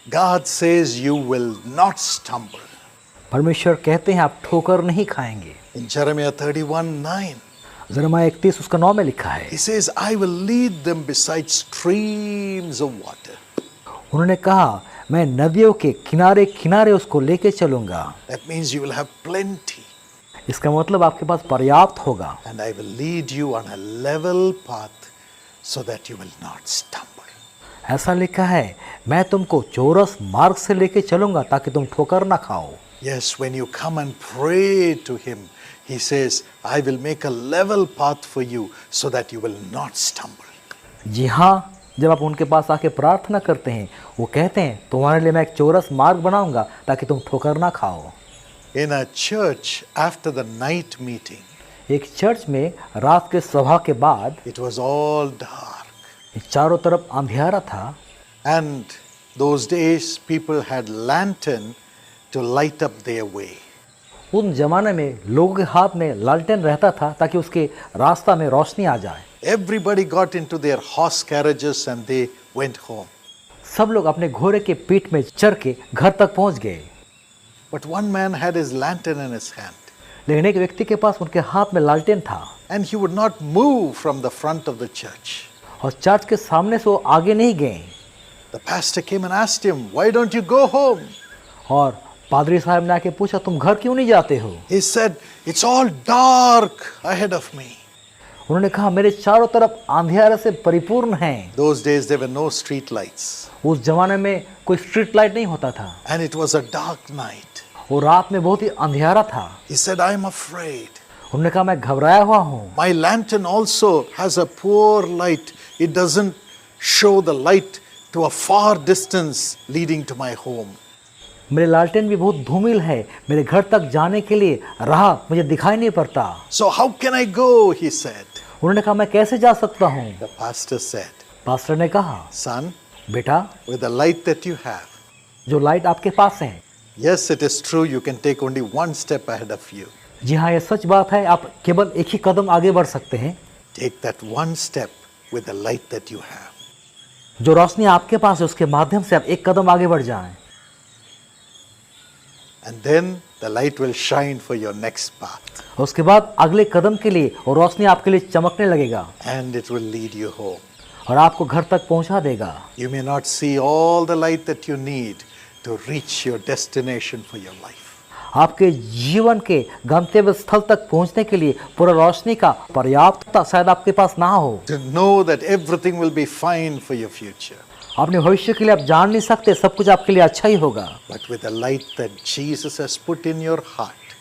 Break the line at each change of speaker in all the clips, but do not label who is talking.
God says you will not stumble.
परमेश्वर कहते हैं आप ठोकर नहीं खाएंगे।
In Jeremiah 31:9,
यिर्मयाह 31 उसका 9 में लिखा है,
he says, I will lead them beside streams of water.
उन्होंने कहा मैं नदियों के किनारे किनारे उसको लेके चलूंगा।
That means you will have plenty.
इसका मतलब आपके पास पर्याप्त होगा।
And I will lead you on a level path so that you will not stumble.
ऐसा लिखा है मैं तुमको चौरस मार्ग से लेके चलूंगा ताकि तुम ठोकर ना खाओ।
Yes, when you come and pray to him, he says, I will make a level path for you so that you will not stumble.
जी हाँ, जब आप उनके पास आके प्रार्थना करते हैं वो कहते हैं तुम्हारे लिए मैं एक चौरस मार्ग बनाऊंगा ताकि तुम ठोकर ना खाओ।
In a church, after the night meeting,
एक चर्च में रात के सभा के बाद
it was all dark.
चारों तरफ अंधियारा था।
And those days, people had lantern to light up their way.
उन जमाने में लोगों के हाथ में लालटेन रहता था ताकि उसके रास्ता में रोशनी आ जाए।
Everybody got into their horse carriages and they went home.
सब लोग अपने घोड़े के पीठ में चढ़ के घर तक पहुंच गए।
But one man had his lantern in his hand,
लेकिन एक व्यक्ति के पास उनके हाथ में लालटेन था
and he would not move from the front of the church.
और चर्च के सामने से वो आगे नहीं गए।
The pastor came and asked him, Why don't you go home?
और पादरी साहब ने आके पूछा तुम घर क्यों नहीं जाते हो?
He said, It's all dark ahead of me.
उन्होंने कहा मेरे चारों तरफ अंधियारे से परिपूर्ण हैं।
Those days there were no street lights,
उस जमाने में कोई स्ट्रीट लाइट नहीं होता था
and it was a dark night.
और रात में बहुत ही अंधियारा था।
He said, I am afraid.
उन्होंने कहा मैं घबराया हुआ हूँ।
My lantern also has a poor light. It doesn't show the light to a far distance leading to my home.
मेरे लालटेन भी बहुत धूमिल है, मेरे घर तक जाने के लिए राह मुझे दिखाई नहीं पड़ता।
So how can I go? He said.
उन्होंने कहा मैं कैसे जा सकता हूँ?
The pastor said,
पास्टर ने कहा
Son,
बेटा
with the light that you have,
जो लाइट आपके पास है,
yes, it is true you can take only one step ahead of you.
जी हाँ ये सच बात है, आप केवल एक ही कदम आगे बढ़ सकते हैं।
Take that one step with the light that you have.
जो रोशनी आपके पास है उसके माध्यम से आप एक कदम आगे बढ़ जाएं।
And then the light will shine for your next path.
उसके बाद अगले कदम के लिए और रोशनी आपके लिए चमकने लगेगा
And it will lead you home.
और आपको घर तक पहुंचा देगा।
You may not see all the light that you need to reach your destination for your life.
आपके जीवन के गंतव्य स्थल तक पहुंचने के लिए पूरा रोशनी का पर्याप्तता शायद आपके पास ना हो।
To know that everything will be fine for your future.
अपने भविष्य के लिए आप जान नहीं सकते, सब कुछ आपके लिए अच्छा ही होगा।
But with the light that Jesus has put in your heart,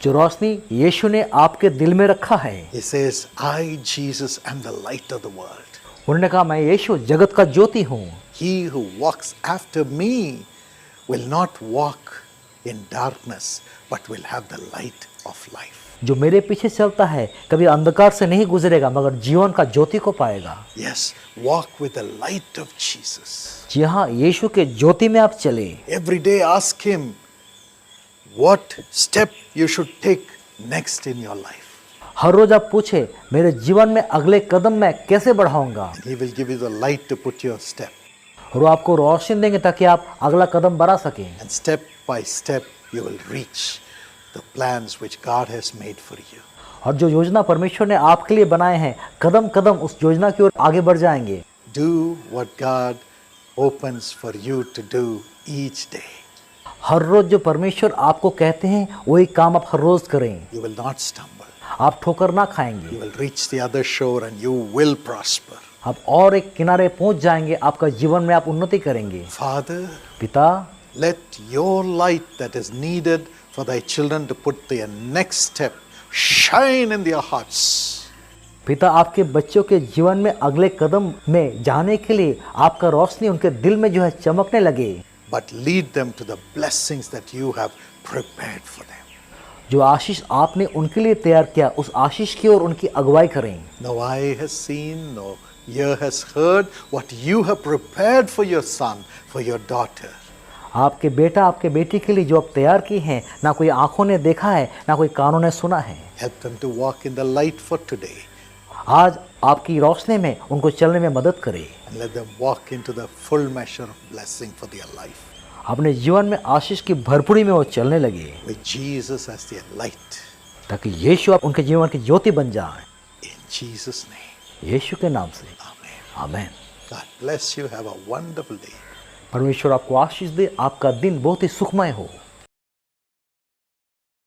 जो रोशनी यीशु ने आपके दिल में रखा है,
he says, I, Jesus, am the light of the world.
उन्होंने कहा मैं यीशु जगत का ज्योति हूँ।
He who walks after me will not walk in darkness, but will have the light of life.
जो मेरे पीछे चलता है कभी अंधकार से नहीं गुजरेगा मगर जीवन का ज्योति को पाएगा।
Yes, walk with the light of Jesus.
जी हाँ, यीशु के ज्योति में आप चले।
Every day ask him what step you should take next in your life.
हर रोज आप पूछे मेरे जीवन में अगले कदम मैं कैसे बढ़ाऊंगा,
He will give you the light to put your step.
और वो आपको रोशनी देंगे ताकि आप अगला कदम बढ़ा सकें।
And step by step you will reach the plans which God has made for you.
और जो योजना परमेश्वर ने आपके लिए बनाए हैं कदम कदम उस योजना की ओर आगे बढ़ जाएंगे।
Do what God opens for you to do each day.
हर रोज जो परमेश्वर आपको कहते हैं वही काम आप हर रोज करें।
You will not stumble.
आप ठोकर ना खाएंगे,
You will reach the other shore and you will prosper.
आप और एक किनारे पहुंच जाएंगे, आपका जीवन में आप उन्नति करेंगे।
Father,
पिता,
let your light that is needed for thy children to put their next step shine in their hearts.
पिता आपके बच्चों के जीवन में अगले कदम में जाने के लिए आपका रोशनी उनके दिल में जो है चमकने लगे।
But lead them to the blessings that you have prepared for them.
जो आशीष आपने उनके लिए तैयार किया उस आशीष की ओर उनकी अगुवाई करें।
No eye has seen, no ear has heard what you have prepared for your son, for your daughter.
आपके बेटा आपके बेटी के लिए जो आप तैयार की हैं ना कोई आंखों ने देखा है ना कोई कानों ने सुना है।
Help them to walk in the light for today.
आज आपकी रोशनी में उनको चलने में मदद करें।
and let them walk into the full measure of blessing for their life.
अपने जीवन में आशीष की भरपूरी में वो चलने लगे,
With Jesus as their light.
ताकि यीशु आप उनके जीवन की ज्योति बन जाए।
In Jesus' name.
यीशु के नाम से
Amen.
आमीन।
God bless you. Have a wonderful day.
परमेश्वर आपको आशीष दे, आपका दिन बहुत ही सुखमय हो।